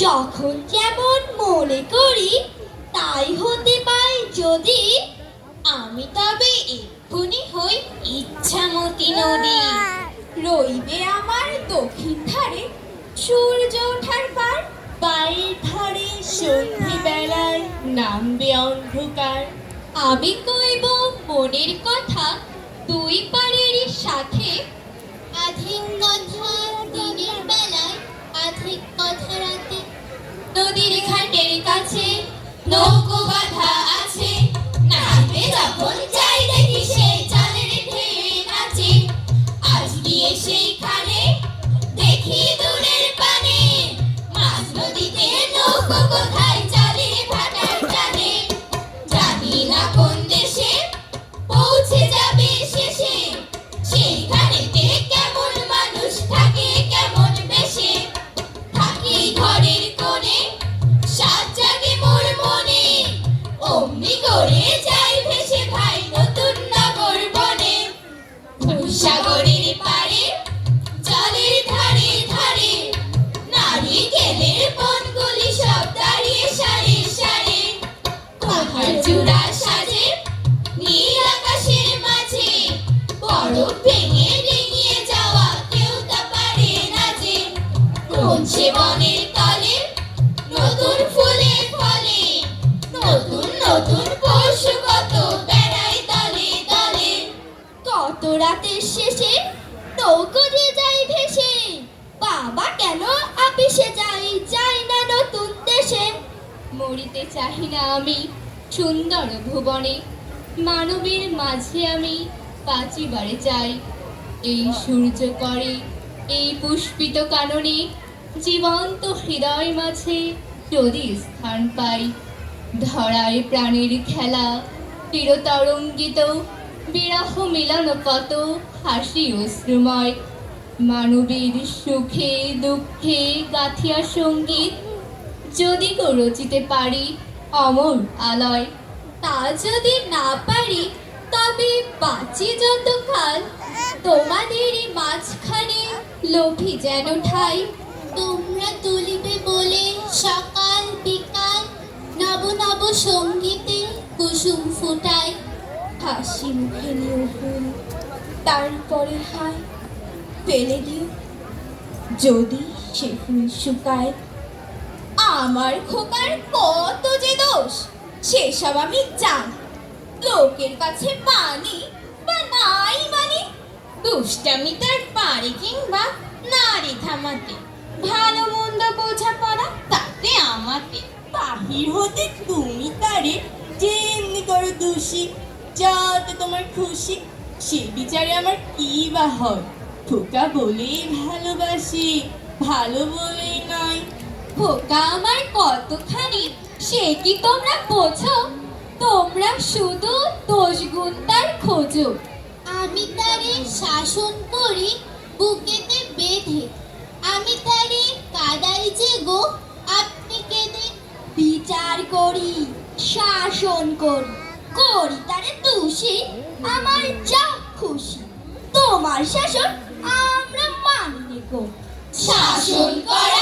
যখন যেমন মনে করি তাই হতে পাই যদি, আমি তবে এক্ষুনি হই ইচ্ছামতি নদী। রইবে আমার দক্ষিণ ধারে সূর্য ওঠার পার, বাড়ির ধারে সন্ধে বেলায় নামবে অন্ধকার। আমি কইব মনের কথা দুই পারের সাথে, আধিক কথা দিনের বেলায়, আধিক কথা রাতে। নদীর ঘাটের কাছে নৌকো বাঁধা আছে, নামবে যখন যাই দেখি সেই জলের ঢেউয়ে নাচে। আজ গিয়ে সেইখানে দেখি দূরের পানে, মাঝ নদীতে নৌকো কোথায় চলে ভাটার টানে। জানি না কোন দেশে পৌঁছে যাবে শেষে, সেইখানেতে কেমন মানুষ থাকে কেমন বেশে। থাকি ঘরের কোণে, সাত জাগে মোর মনে, অমনি করে যাই ভেসে ভাই নতুন নগর বনে। সাগরের পাড়ে জলের ধারে ধারে, নারিকেলের বনগুলি সব দাঁড়িয়ে সারি সারি। পাহাড় চূড়া সাজে নীল আকাশের মাঝে, বরফ ভেঙে ডিঙিয়ে যাওয়া কেউ তা পারে না যে। কোন সে বনের তলে নতুন ফুলে ফলে, নতুন নতুন পশু কত বেড়ায় দলে দলে। কত রাতের শেষে নৌকো দিয়ে যাই ভেসে, বাবা কেন আপিসে যাই যাই না নতুন দেশে। মরিতে চাহি না আমি সুন্দর ভুবনে, মানবের মাঝে আমি বাঁচিবারে চাই। এই সূর্য করে এই পুষ্পিত কাননে, জীবন্ত হৃদয় মাঝে যদি স্থান পাই। ধরায় প্রাণের খেলা চিরতরঙ্গিত, বিরহ মিলন কত হাসি অশ্রুময়। মানবীর সুখে দুঃখে গাথিয়া সঙ্গীত, যদি গো রচিতে পারি অমর আলয়। তা যদি না পারি তবে বাঁচি যতকাল, তোমাদেরই মাঝখানে লোভী যেন ঠাই। তোমরা তুলিবে বলে সকাল বিকাল, নব নব সঙ্গীতে কুসুম ফুটায়। হাসি মুখে নিও ফুল, তারপরে হায় ফেলে দিও যদি সে ফুল শুকায়। আমার খোকার কত যে দোষ সেসব আমি জানি, লোকের কাছে মানি বা নাই মানি। দুষ্টামি তার পারে কিংবা নারী থামাতে, ভালো মন্দ বোঝাপড়া তাতে আমাতে। বাহির হতে তুমি তারে যেমনি করো দোষী, যাতে তোমার খুশি, সে বিচারে আমার কি বা হয়। খোকা বলেই ভালোবাসি, ভালো বলেই নয়। খোকা আমার কতখানি সে কি তোমরা বোঝো, তোমরা শুধু দোষ গুণ তার খোঁজো। আমি তারে শাসন করি বুকেতে বেঁধে, আমি তারে কাদাই যে গো আপনি কেঁদে। বিচার করি শাসন করি, করি তারে দোষী আমার যা খুশি। তোমার শাসন আমরা মানি গো। শাসন করা